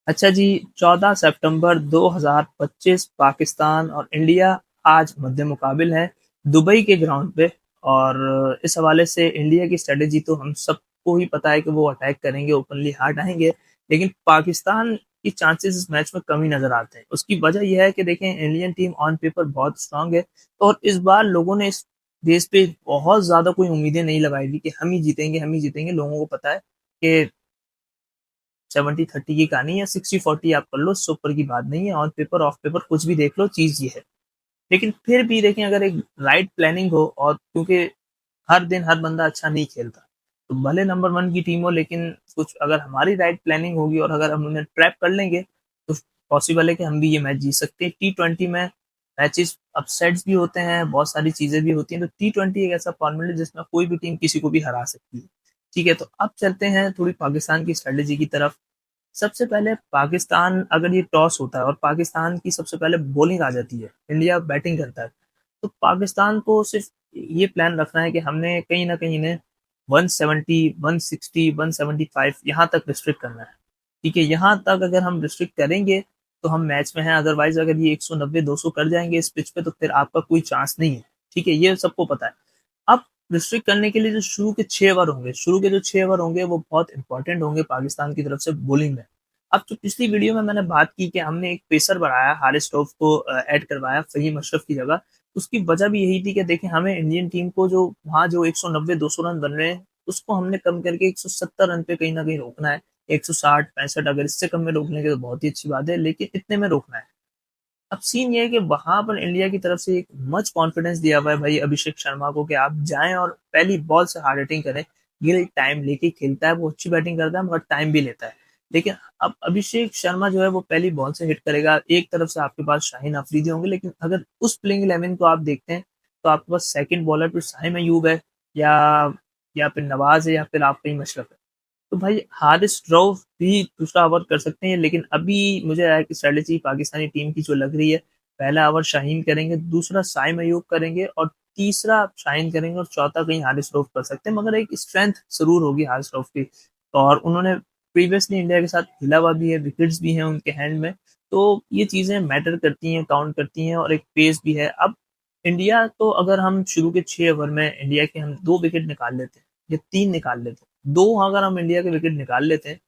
अच्छा जी, 14 सितंबर 2025 पाकिस्तान और इंडिया आज मद्दे मुकाबिल है दुबई के ग्राउंड पे। और इस हवाले से इंडिया की स्ट्रेटेजी तो हम सबको ही पता है कि वो अटैक करेंगे, ओपनली हार्ड आएंगे। लेकिन पाकिस्तान की चांसेस इस मैच में कम ही नजर आते हैं। उसकी वजह यह है कि देखें, इंडियन टीम ऑन पेपर बहुत स्ट्रांग है और इस बार लोगों ने इस देश पे बहुत ज्यादा कोई उम्मीदें नहीं लगाई थी कि हम ही जीतेंगे, हम ही जीतेंगे। लोगों को पता है कि 70-30 की कहानी या 60-40 आप कर लो, इससे ऊपर की बात नहीं है। ऑन पेपर ऑफ पेपर कुछ भी देख लो, चीज ये है। लेकिन फिर भी देखें, अगर एक राइट प्लानिंग हो, और क्योंकि हर दिन हर बंदा अच्छा नहीं खेलता, तो भले नंबर वन की टीम हो, लेकिन कुछ अगर हमारी राइट प्लानिंग होगी और अगर हम उन्हें ट्रैप कर लेंगे तो पॉसिबल है कि हम भी ये मैच जीत सकते हैं। T20 में मैचेस अपसेट्स भी होते हैं, बहुत सारी चीजें भी होती हैं। तो T20 एक ऐसा फॉर्मेट है जिसमें कोई भी टीम किसी को भी हरा सकती है। ठीक है, तो अब चलते हैं थोड़ी पाकिस्तान की स्ट्रेटेजी की तरफ। सबसे पहले पाकिस्तान, अगर ये टॉस होता है और पाकिस्तान की सबसे पहले बॉलिंग आ जाती है, इंडिया बैटिंग करता है, तो पाकिस्तान को सिर्फ ये प्लान रखना है कि हमने कहीं ना कहीं इन्हें 170, 160, 175 यहाँ तक रिस्ट्रिक्ट करना है। ठीक है, यहाँ तक अगर हम रिस्ट्रिक्ट करेंगे तो हम मैच में हैं। अदरवाइज अगर ये 190, 200 कर जाएंगे इस पिच पे, तो फिर आपका कोई चांस नहीं है। ठीक है, ये सबको पता है। अब रिस्ट्रिक्ट करने के लिए जो शुरू के 6 ओवर होंगे, शुरू के जो 6 ओवर होंगे वो बहुत इंपॉर्टेंट होंगे पाकिस्तान की तरफ से बॉलिंग में। अब जो पिछली वीडियो में मैंने बात की कि हमने एक पेसर बढ़ाया, हारिस रऊफ को ऐड करवाया फहीम अशरफ की जगह, उसकी वजह भी यही थी कि देखें, हमें इंडियन टीम को जो वहाँ जो 190, 200 रन बन रहे हैं, उसको हमने कम करके 170 रन पे कहीं ना कहीं रोकना है। 160, 65, अगर इससे कम में रोक लेंगे तो बहुत ही अच्छी बात है, लेकिन इतने में रोकना है। अब सीन ये है कि वहां पर इंडिया की तरफ से एक मच कॉन्फिडेंस दिया हुआ है भाई अभिषेक शर्मा को कि आप जाएं और पहली बॉल से हार्ड हिटिंग करें। गिल टाइम लेके खेलता है, वो अच्छी बैटिंग करता है मगर टाइम भी लेता है। लेकिन अब अभिषेक शर्मा जो है वो पहली बॉल से हिट करेगा। एक तरफ से आपके पास शाहीन अफरीदी होंगे, लेकिन अगर उस प्लेइंग 11 को आप देखते हैं तो आपके पास सेकंड बॉलर फिर साइम अयूब है, या या फिर नवाज है, या फिर आप कहीं मशरफ है। तो भाई हारिस रऊफ भी दूसरा ओवर कर सकते हैं, लेकिन अभी मुझे एक स्ट्रेटेजी पाकिस्तानी टीम की जो लग रही है, पहला ओवर शाहीन करेंगे, दूसरा साइम अयूब करेंगे, और तीसरा शाहीन करेंगे, और चौथा कहीं हारिस रऊफ कर सकते हैं। मगर एक स्ट्रेंथ जरूर होगी हारिस रऊफ की, और उन्होंने प्रीवियसली इंडिया के साथ खेला हुआ भी है, विकेट्स भी हैं उनके हैंड में। तो ये चीजें मैटर करती हैं, काउंट करती हैं, और एक पेस भी है। अब इंडिया तो, अगर हम शुरू के 6 ओवर में इंडिया के हम 2 विकेट निकाल लेते हैं या 3 निकाल लेते हैं, 2 अगर हम इंडिया के विकेट निकाल लेते हैं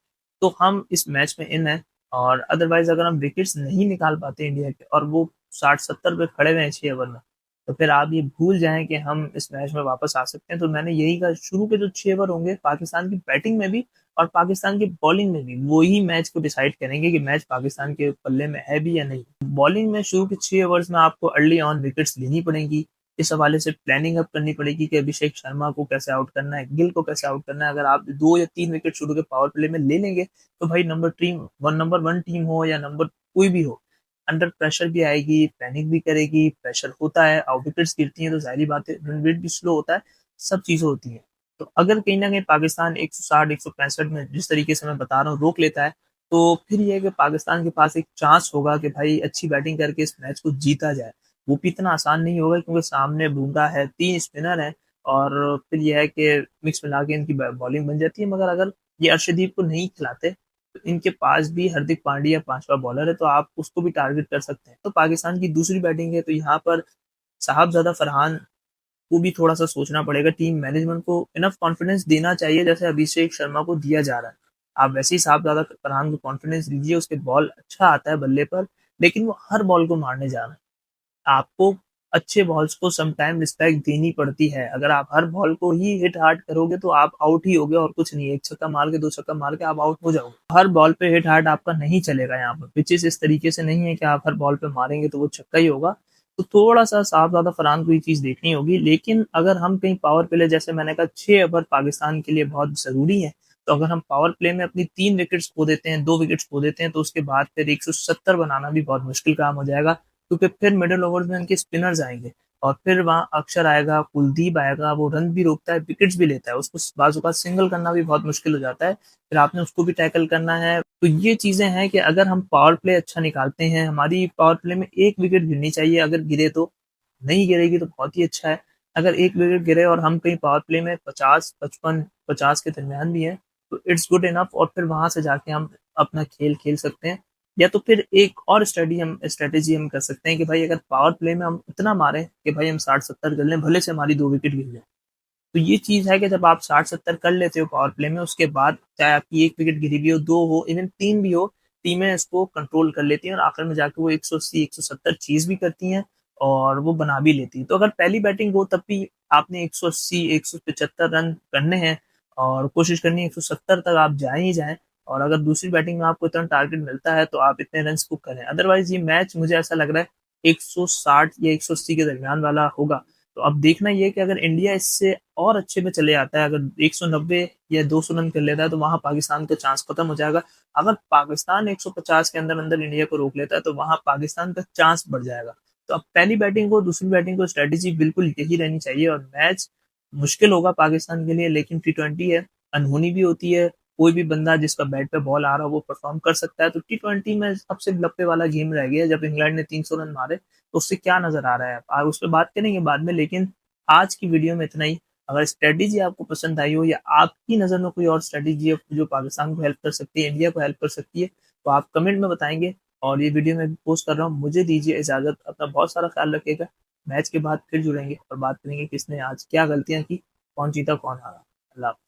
तो हम इस मैच में इन है। और अदरवाइज अगर हम विकेट्स नहीं निकाल पाते इंडिया के और वो 60-70 पे खड़े हुए हैं 6 ओवर में, तो फिर आप ये भूल जाएं कि हम इस मैच में वापस आ सकते हैं। तो मैंने यही कहा, शुरू के जो 6 ओवर होंगे पाकिस्तान की बैटिंग में भी और पाकिस्तान की बॉलिंग में भी, वो ही मैच को डिसाइड करेंगे कि मैच पाकिस्तान के पल्ले में है भी या नहीं। बॉलिंग में शुरू के 6 ओवर्स में आपको अर्ली ऑन विकेट्स लेनी पड़ेंगी। इस हवाले से प्लानिंग अप करनी पड़ेगी कि अभिषेक शर्मा को कैसे आउट करना है, गिल को कैसे आउट करना है। अगर आप 2 या 3 विकेट शुरू के पावर प्ले में ले लेंगे तो भाई नंबर वन टीम हो या नंबर कोई भी हो, अंडर प्रेशर भी आएगी, पैनिक भी करेगी। प्रेशर होता है और विकेट्स गिरती हैं तो जाहिर बात है रन रेट भी स्लो होता है, सब चीजें होती हैं। तो अगर कहीं ना कहीं पाकिस्तान 160, 165 में जिस तरीके से मैं बता रहा हूँ रोक लेता है, तो फिर ये है कि पाकिस्तान के पास एक चांस होगा कि भाई अच्छी बैटिंग करके इस मैच को जीता जाए। वो भी इतना आसान नहीं होगा क्योंकि सामने बुमराह है, 3 स्पिनर है, और फिर यह है कि मिक्स मिला के इनकी बॉलिंग बन जाती है। मगर अगर ये अर्शदीप को नहीं खिलाते तो इनके पास भी हार्दिक पांड्या पांचवा बॉलर है, तो आप उसको भी टारगेट कर सकते हैं। तो पाकिस्तान की दूसरी बैटिंग है, तो यहाँ पर साहबजादा फरहान को भी थोड़ा सा सोचना पड़ेगा। टीम मैनेजमेंट को इनफ कॉन्फिडेंस देना चाहिए जैसे अभिषेक शर्मा को दिया जा रहा है। आप वैसे ही साहबजादा फरहान को कॉन्फिडेंस दीजिए, उसके बॉल अच्छा आता है बल्ले पर, लेकिन वो हर बॉल को मारने जा रहा है। आपको अच्छे बॉल्स को सम टाइम रिस्पेक्ट देनी पड़ती है। अगर आप हर बॉल को ही हिट हार्ड करोगे तो आप आउट ही होगे और कुछ नहीं। एक छक्का मार के, 2 छक्का मार के आप आउट हो जाओगे। हर बॉल पे हिट हार्ड आपका नहीं चलेगा। यहाँ पर पिचेस इस तरीके से नहीं है कि आप हर बॉल पे मारेंगे तो वो छक्का ही होगा। तो थोड़ा सा साहबजादा फरहान को ये चीज देखनी होगी। लेकिन अगर हम कहीं पावर प्ले, जैसे मैंने कहा 6 ओवर पाकिस्तान के लिए बहुत जरूरी है, तो अगर हम पावर प्ले में अपनी 3 विकेट्स खो देते हैं, 2 विकेट्स खो देते हैं, तो उसके बाद फिर 170 बनाना भी बहुत मुश्किल काम हो जाएगा। क्योंकि फिर मिडिल ओवर्स में उनके स्पिनर्स आएंगे, और फिर वहां अक्षर आएगा, कुलदीप आएगा, वो रन भी रोकता है, विकेट्स भी लेता है, उसको बाजू का सिंगल करना भी बहुत मुश्किल हो जाता है। फिर आपने उसको भी टैकल करना है। तो ये चीजें हैं कि अगर हम पावर प्ले अच्छा निकालते हैं, हमारी पावर प्ले में 1 विकेट गिरनी चाहिए। अगर गिरे तो, नहीं गिरेगी तो बहुत ही अच्छा है। अगर 1 विकेट गिरे और हम कहीं पावर प्ले में 50, 55, 50 के दरमियान भी है, तो इट्स गुड इनफ। और फिर वहां से जाके हम अपना खेल खेल सकते हैं। या तो फिर एक और स्ट्रेटेजी हम कर सकते हैं कि भाई अगर पावर प्ले में हम इतना मारें कि भाई हम 60-70 कर लें, भले से हमारी 2 विकेट गिर जाए। तो ये चीज़ है कि जब आप 60-70 कर लेते हो पावर प्ले में, उसके बाद चाहे आपकी 1 विकेट गिरी भी हो, 2 हो, इवन 3 भी हो, टीमें इसको कंट्रोल कर लेती हैं और आखिर में जाके वो 180, 170 चेज़ भी करती हैं और वो बना भी लेती हैं। तो अगर पहली बैटिंग हो तब भी आपने 180, 175 रन करने हैं और कोशिश करनी है 170 तक आप जाएँ ही जाएँ, और अगर दूसरी बैटिंग में आपको इतना टारगेट मिलता है तो आप इतने रन्स को करें। अदरवाइज़ ये मैच मुझे ऐसा लग रहा है 160 या 180 के दरमियान वाला होगा। तो अब देखना ये है कि अगर इंडिया इससे और अच्छे पे चले जाता है, अगर 190 या 200 रन कर लेता है, तो वहाँ पाकिस्तान का चांस खत्म हो जाएगा। अगर पाकिस्तान 150 के अंदर-अंदर इंडिया को रोक लेता है, तो वहाँ पाकिस्तान का चांस बढ़ जाएगा। तो अब पहली बैटिंग को, दूसरी बैटिंग को स्ट्रैटेजी बिल्कुल यही रहनी चाहिए और मैच मुश्किल होगा पाकिस्तान के लिए, लेकिन टी20 है, अनहोनी भी होती है। कोई भी बंदा जिसका बैट पे बॉल आ रहा हो, वो परफॉर्म कर सकता है। तो टी20 में सबसे लप्पे वाला गेम रह गया है। जब इंग्लैंड ने 300 रन मारे, तो उससे क्या नज़र आ रहा है? उस पे बात करेंगे बाद में, लेकिन आज की वीडियो में इतना ही। अगर स्ट्रैटेजी आपको पसंद आई हो या आपकी नज़र में कोई और स्ट्रैटेजी है जो पाकिस्तान को हेल्प कर सकती है, इंडिया को हेल्प कर सकती है, तो आप कमेंट में बताएँगे और ये वीडियो मैं पोस्ट कर रहा हूँ। मुझे दीजिए इजाज़त, अपना बहुत सारा ख्याल रखिएगा। मैच के बाद फिर जुड़ेंगे और बात करेंगे किसने आज क्या गलतियाँ की, कौन जीता, कौन हारा। अल्लाह हाफ़िज़।